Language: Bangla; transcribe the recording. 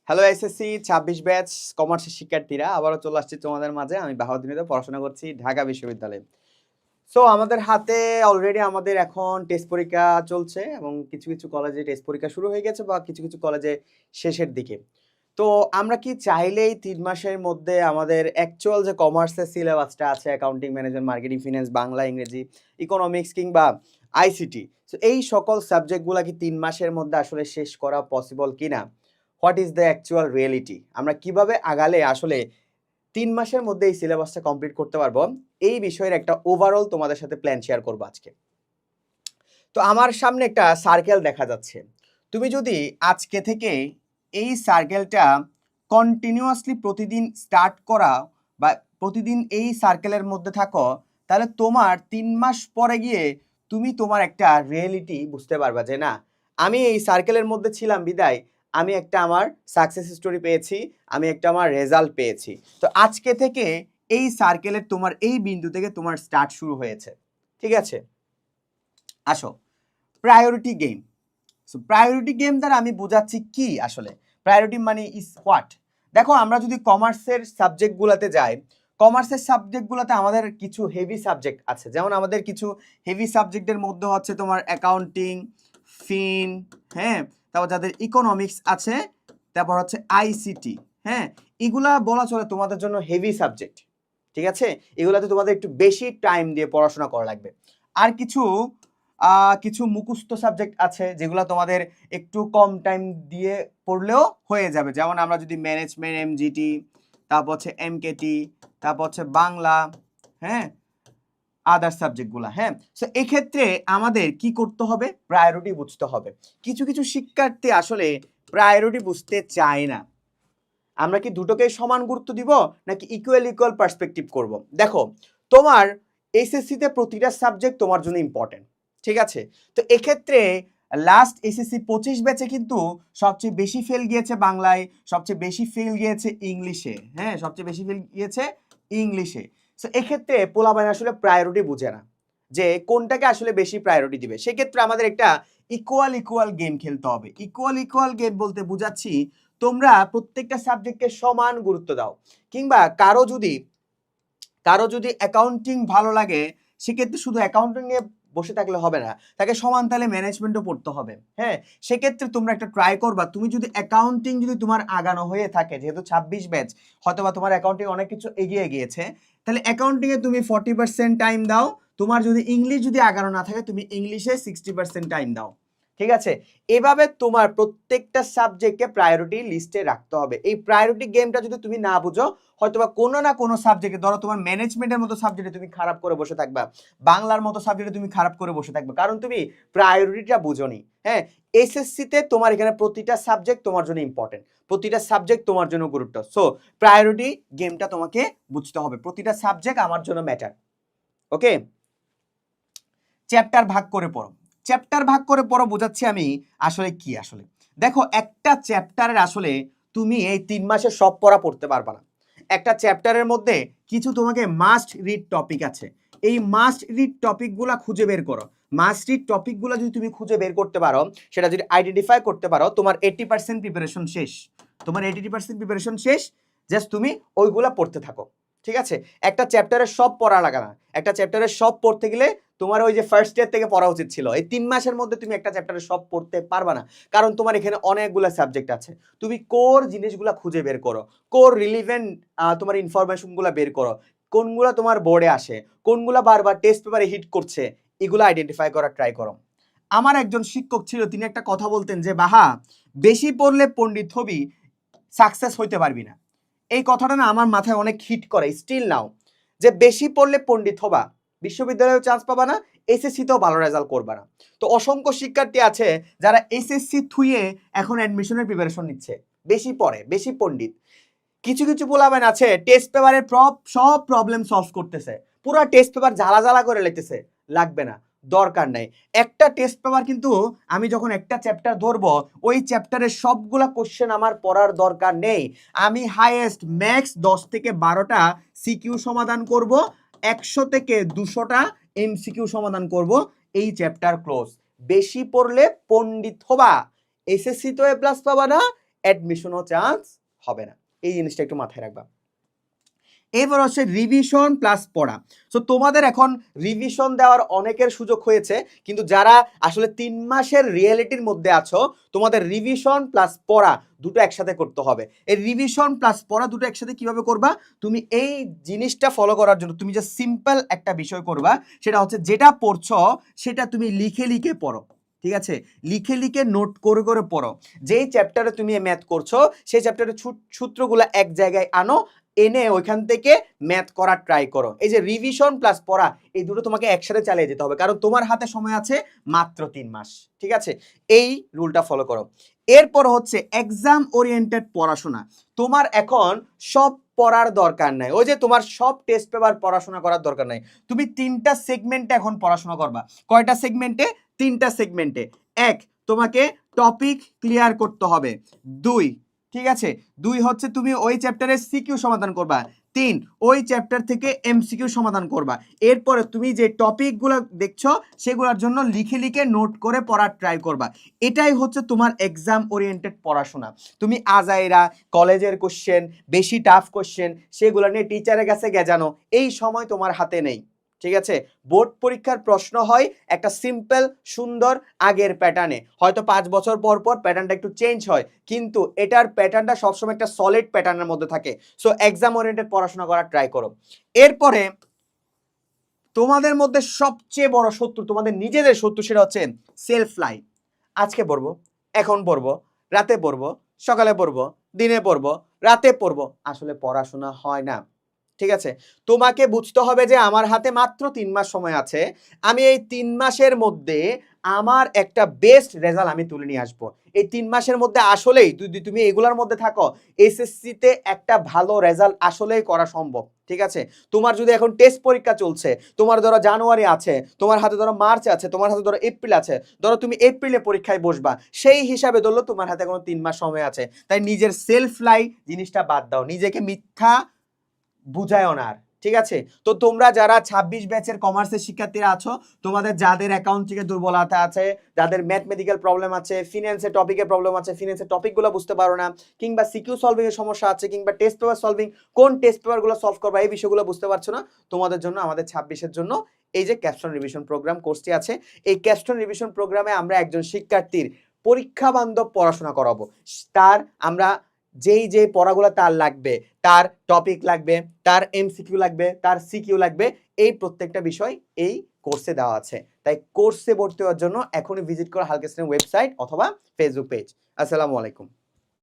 হ্যালো এসএসসি ২৬ ব্যাচ কমার্সের শিক্ষার্থীরা, আবারও চলে আসছি তোমাদের মাঝে। আমি বাহাউদ্দিনে পড়াশোনা করছি ঢাকা বিশ্ববিদ্যালয়ে। সো আমাদের হাতে অলরেডি আমাদের এখন টেস্ট পরীক্ষা চলছে এবং কিছু কিছু কলেজে টেস্ট পরীক্ষা শুরু হয়ে গেছে বা কিছু কিছু কলেজে শেষের দিকে। তো আমরা কি চাইলেই ৩ মাসের মধ্যে আমাদের অ্যাকচুয়াল যে কমার্সের সিলেবাসটা আছে, accounting, management, marketing, finance, Bangla, ইংরেজি, ইকোনমিক্স কিংবা আইসিটি, সো এই সকল সাবজেক্টগুলা কি ৩ মাসের মধ্যে আসলে শেষ করা পসিবল কিনা? What is the actual reality? আমরা কিভাবে আগালে আসলে ৩ মাসের মধ্যে এই সিলেবাসটা কমপ্লিট করতে পারবো? এই বিষয়ের একটা ওভারঅল তোমাদের সাথে প্ল্যান শেয়ার করবো আজকে। তো আমার সামনে একটা সার্কেল দেখা যাচ্ছে। তুমি যদি আজকে থেকে এই সার্কেলটা কন্টিনিউয়াসলি প্রতিদিন স্টার্ট করা বা প্রতিদিন এই সার্কেলের মধ্যে থাকো, তাহলে তোমার ৩ মাস পরে গিয়ে তুমি তোমার একটা রিয়েলিটি বুঝতে পারবা যে না, আমি এই সার্কেলের মধ্যে ছিলাম বিদায় আমি একটা আমার সাকসেস স্টোরি পেয়েছি, আমি একটা আমার রেজাল্ট পেয়েছি। তো আজকে থেকে এই সার্কেলের তোমার এই বিন্দু থেকে তোমার স্টার্ট শুরু হয়েছে। ঠিক আছে, আসো priority game. So priority game দ্বারা আমি বোঝাচ্ছি কি আসলে প্রায়োরিটি মানে ইজ হোয়াট। দেখো, আমরা যদি কমার্সের সাবজেক্টগুলোতে যাই, কমার্সের সাবজেক্টগুলোতে আমাদের কিছু হেভি সাবজেক্ট আছে। যেমন আমাদের কিছু হেভি সাবজেক্টের মধ্যে হচ্ছে তোমার অ্যাকাউন্টিং, ফিন, হ্যাঁ, তারপর যাদের ইকোনমিক্স আছে, তারপর হচ্ছে আইসিটি, হ্যাঁ, এগুলা বলা চলে তোমাদের জন্য হেভি সাবজেক্ট। ঠিক আছে, এগুলাতে তোমাদের একটু বেশি টাইম দিয়ে পড়াশোনা করা লাগবে। আর কিছু কিছু মুখস্থ সাবজেক্ট আছে যেগুলো তোমাদের একটু কম টাইম দিয়ে পড়লেও হয়ে যাবে। যেমন আমরা যদি ম্যানেজমেন্ট, এমজিটি, তারপর হচ্ছে এমকেটি, তারপর হচ্ছে বাংলা, হ্যাঁ, আদার সাবজেক্টগুলো, হ্যাঁ। সো এক্ষেত্রে আমাদের কি করতে হবে? প্রায়োরিটি বুঝতে হবে। কিছু কিছু শিক্ষার্থী আসলে প্রায়োরিটি বুঝতে চায় না। আমরা কি দুটোকে সমান গুরুত্ব দিব নাকি ইকুয়াল পার্সপেক্টিভ করব? দেখো, তোমার এসএসসিতে প্রতিটা সাবজেক্ট তোমার জন্য ইম্পর্টেন্ট। ঠিক আছে, তো এক্ষেত্রে লাস্ট এসএসসি 25 ব্যাচে কিন্তু সবচেয়ে বেশি ফেল গিয়েছে বাংলায়, সবচেয়ে বেশি ফেল গিয়েছে ইংলিশে, হ্যাঁ, সবচেয়ে বেশি ফেল গিয়েছে ইংলিশে। সো এক্ষেত্রে পোলাপান আসলে প্রায়োরিটি বুঝে না যে কোনটাকে আসলে বেশি প্রায়োরিটি দিবে। সেক্ষেত্রে আমাদের একটা ইকুয়াল গেম খেলতে হবে। ইকুয়াল গেম বলতে বুঝাচ্ছি তোমরা প্রত্যেকটা সাবজেক্টকে সমান গুরুত্ব দাও। কিংবা কারো যদি অ্যাকাউন্টিং ভালো লাগে, সেক্ষেত্রে শুধু অ্যাকাউন্টিং নিয়ে বসে থাকলে হবে না, তাকে সমান তালে ম্যানেজমেন্টও পড়তে হবে। হ্যাঁ, সেক্ষেত্রে তোমরা একটা ট্রাই করবা। তুমি যদি অ্যাকাউন্টিং যদি তোমার আগানো হয়ে থাকে, যেহেতু 26 ব্যাচ, হয়তো বা তোমার অ্যাকাউন্টিং অনেক কিছু এগিয়ে গিয়েছে, তাহলে অ্যাকাউন্টিংয়ে তুমি 40% টাইম দাও। তোমার যদি ইংলিশ যদি আগানো না থাকে, তুমি ইংলিশে 60% টাইম দাও। ঠিক আছে, এভাবে তোমার প্রত্যেকটা সাবজেক্টকে প্রায়োরিটি লিস্টে রাখতে হবে। এই প্রায়োরিটি গেমটা যদি তুমি না বুঝো, হয়তোবা কোনো না কোনো সাবজেক্টে, ধরো তোমার ম্যানেজমেন্টের মতো সাবজেক্টে তুমি খারাপ করে বসে থাকবা, বাংলার মতো সাবজেক্টে তুমি খারাপ করে বসে থাকবে, কারণ তুমি প্রায়োরিটিটা বুঝোনি। হ্যাঁ, এসএসসিতে তোমার এখানে প্রতিটা সাবজেক্ট তোমার জন্য ইম্পর্টেন্ট, প্রতিটা সাবজেক্ট তোমার জন্য গুরুত্ব। সো প্রায়োরিটি গেমটা তোমাকে বুঝতে হবে। প্রতিটা সাবজেক্ট আমার জন্য ম্যাটার। ওকে, চ্যাপ্টার ভাগ করে পড়ো। চ্যাপ্টার ভাগ করে পড়ো বোঝাচ্ছি আমি আসলে কি। আসলে দেখো, একটা চ্যাপ্টারের আসলে তুমি এই 3 মাসে সব পড়া পড়তে পারবা না। একটা চ্যাপ্টারের মধ্যে কিছু তোমাকে মাস্ট রিড টপিক আছে। এই মাস্ট রিড টপিকগুলো খুঁজে বের করো। মাস্ট রিড টপিকগুলো যদি তুমি খুঁজে বের করতে পারো, সেটা যদি আইডেন্টিফাই করতে পারো, তোমার 80% প্রিপারেশন শেষ। তোমার 80% প্রিপারেশন শেষ। জাস্ট তুমি ওইগুলা পড়তে থাকো। ঠিক আছে, একটা চ্যাপ্টারের সব পড়া লাগা না। একটা চ্যাপ্টারের সব পড়তে গেলে তোমার ওই যে ফার্স্ট ইয়ার থেকে পড়া উচিত ছিল। এই 3 মাসের মধ্যে তুমি একটা চ্যাপ্টারের সব পড়তে পারবা না, কারণ তোমার এখানে অনেকগুলো সাবজেক্ট আছে। তুমি কোর জিনিসগুলো খুঁজে বের করো, কোর রিলিভেন্ট তোমার ইনফরমেশনগুলো বের করো, কোনগুলো তোমার বোর্ডে আসে, কোনগুলো বারবার টেস্ট পেপারে হিট করছে, এগুলো আইডেন্টিফাই করার ট্রাই করো। আমার একজন শিক্ষক ছিল, তিনি একটা কথা বলতেন যে বাহা, বেশি পড়লে পণ্ডিত হবি, সাকসেস হইতে পারবি না। এই কথাটা না আমার মাথায় অনেক হিট করে স্টিল নাও, যে বেশি পড়লে পণ্ডিত হবা, বিশ্ববিদ্যালয়েও চান্স পাবা না, এসএসসিতেও ভালো রেজাল্ট করবা না। তো অসংখ্য শিক্ষার্থী আছে যারা এসএসসি থুয়ে এখন অ্যাডমিশনের প্রিপারেশন নিচ্ছে, বেশি পড়ে, বেশি পণ্ডিত। কিছু কিছু পোলাবেন আছে টেস্ট পেপারে সব প্রবলেম সলভ করতেছে, পুরো টেস্ট পেপার জ্বালা জ্বালা করে লিখতেছে। লাগবে না, দরকার নাই। একটা টেস্ট পেপার কিন্তু আমি যখন একটা চ্যাপ্টার ধরবো, ওই চ্যাপ্টারের সবগুলা কোশ্চেন আমার পড়ার দরকার নেই। আমি হাইয়েস্ট ম্যাক্স 10 থেকে 12টা সিকিউ সমাধান করব, 100 থেকে 200টা এমসিকিউ সমাধান করব, এই চ্যাপ্টার ক্লোজ। বেশি পড়লে পণ্ডিত হবা, এসএসসি তো এ প্লাস পাবা না, অ্যাডমিশনও চান্স হবে না। এই জিনিসটা একটু মাথায় রাখবা। এবার হচ্ছে রিভিশন প্লাস পড়া। সো তোমাদের এখন রিভিশন দেওয়ার অনেকের সুযোগ হয়েছে, কিন্তু যারা আসলে 3 মাসের রিয়েলিটির মধ্যে আছো, তোমাদের রিভিশন প্লাস পড়া দুটো একসাথে করতে হবে। এই রিভিশন প্লাস পড়া দুটো একসাথে কিভাবে করবা? তুমি এই জিনিসটা ফলো করার জন্য তুমি যে সিম্পল একটা বিষয় করবা, সেটা হচ্ছে যেটা পড়ছো সেটা তুমি লিখে লিখে পড়ো। ঠিক আছে, লিখে লিখে নোট করে করে পড়ো। যেই চ্যাপ্টারে তুমি ম্যাথ করছো সেই চ্যাপ্টারের সূত্রগুলো এক জায়গায় আনো, এনে ওইখান থেকে ম্যাথ করার ট্রাই করো। এই যে রিভিশন প্লাস পড়া, এই দুটো তোমাকে একসাথে চালিয়ে যেতে হবে, কারণ তোমার হাতে সময় আছে মাত্র 3 মাস। ঠিক আছে, এই রুলটা ফলো করো। এরপর হচ্ছে এক্সাম ওরিয়েন্টেড পড়াশোনা। তোমার এখন সব পড়ার দরকার নাই, ওই যে তোমার সব টেস্ট পেপার পড়াশোনা করার দরকার নাই। তুমি 3টা সেগমেন্টে এখন পড়াশোনা করবা। কয়টা সেগমেন্টে? 3টা সেগমেন্টে। 1, তোমাকে টপিক ক্লিয়ার করতে হবে। 2, ঠিক আছে, 2 হচ্ছে তুমি ওই চ্যাপ্টারের সিকিউ সমাধান করবা। 3, ওই চ্যাপ্টার থেকে এমসিকিউ সমাধান করবা। এরপরে তুমি যে টপিকগুলো দেখছো সেগুলোর জন্য লিখে লিখে নোট করে পড়ার ট্রাই করবা। এটাই হচ্ছে তোমার এক্সাম ওরিয়েন্টেড পড়াশোনা। তুমি আজাইরা কলেজের কোশ্চেন, বেশি টাফ কোশ্চেন, সেগুলো নিয়ে টিচারের কাছে গেজানো, এই সময় তোমার হাতে নেই। ঠিক আছে, বোর্ড পরীক্ষার প্রশ্ন হয় একটা সিম্পল সুন্দর আগের প্যাটার্নে, হয়তো 5 বছর পর পর প্যাটার্নটা একটু চেঞ্জ হয়, কিন্তু এটার প্যাটার্নটা সবসময় একটা সলিড প্যাটার্নের মধ্যে থাকে। সো এক্সাম ওরিয়েন্টেড পড়াশোনা করার ট্রাই করো। এরপরে তোমাদের মধ্যে সবচেয়ে বড় শত্রু, তোমাদের নিজেদের শত্রু, সেটা হচ্ছে সেলফ লাই। আজকে পড়বো, এখন পড়বো, রাতে পড়বো, সকালে পড়বো, দিনে পড়বো, রাতে পড়বো, আসলে পড়াশোনা হয় না। ঠিক আছে, তোমাকে বুঝতে হবে যে আমার হাতে মাত্র 3 মাস সময় আছে, আমি এই 3 মাসের মধ্যে আমার একটা বেস্ট রেজাল্ট আমি তুলে নিয়ে আসবো। এই 3 মাসের মধ্যে আসলেই তুমি এগুলোর মধ্যে থাকো, এসএসসিতে একটা ভালো রেজাল্ট আসলেই করা সম্ভব। ঠিক আছে, তোমার যদি এখন টেস্ট পরীক্ষা চলছে, তোমার ধরো জানুয়ারি আছে, তোমার হাতে ধরো মার্চ আছে, তোমার হাতে ধরো এপ্রিল আছে, ধরো তুমি এপ্রিলে পরীক্ষায় বসবা, সেই হিসাবে ধরলো তোমার হাতে কোনো 3 মাস সময় আছে। তাই নিজের সেলফ লাই জিনিসটা বাদ দাও, নিজেকে মিথ্যা বুঝায়ও না আর। ঠিক আছে, তো তোমরা যারা 26 ব্যাচের কমার্সের শিক্ষার্থীরা আছো, তোমাদের যাদের অ্যাকাউন্টিং এর দুর্বলতা আছে, যাদের ম্যাথমেটিক্যাল প্রবলেম আছে, ফিনান্সের টপিকের প্রবলেম আছে, ফিনান্সের টপিকগুলো বুঝতে পারো না, কিংবা সিকিউ সলভিং এর সমস্যা আছে, কিংবা টেস্ট পেপার সলভিং, কোন টেস্ট পেপারগুলো সলভ করবা, এই বিষয়গুলো বুঝতে পারছো না, তোমাদের জন্য আমাদের 26-এর জন্য এই যে ক্যাপস্টোন রিভিশন প্রোগ্রাম কোর্সটি আছে। এই ক্যাপস্টোন রিভিশন প্রোগ্রামে আমরা একজন শিক্ষার্থীর পরীক্ষা বান্ধব পড়াশোনা করাবো। তার আমরা যে পড়াগুলো তার লাগবে, তার টপিক লাগবে, তার এমসিকিউ লাগবে, তার সিকিউ লাগবে, এই প্রত্যেকটা বিষয় এই কোর্সে দেওয়া আছে। তাই কোর্সে ভর্তি হওয়ার জন্য এখনই ভিজিট করো হালকা স্টুডেন্ট ওয়েবসাইট অথবা ফেসবুক পেজ। আসসালামু আলাইকুম।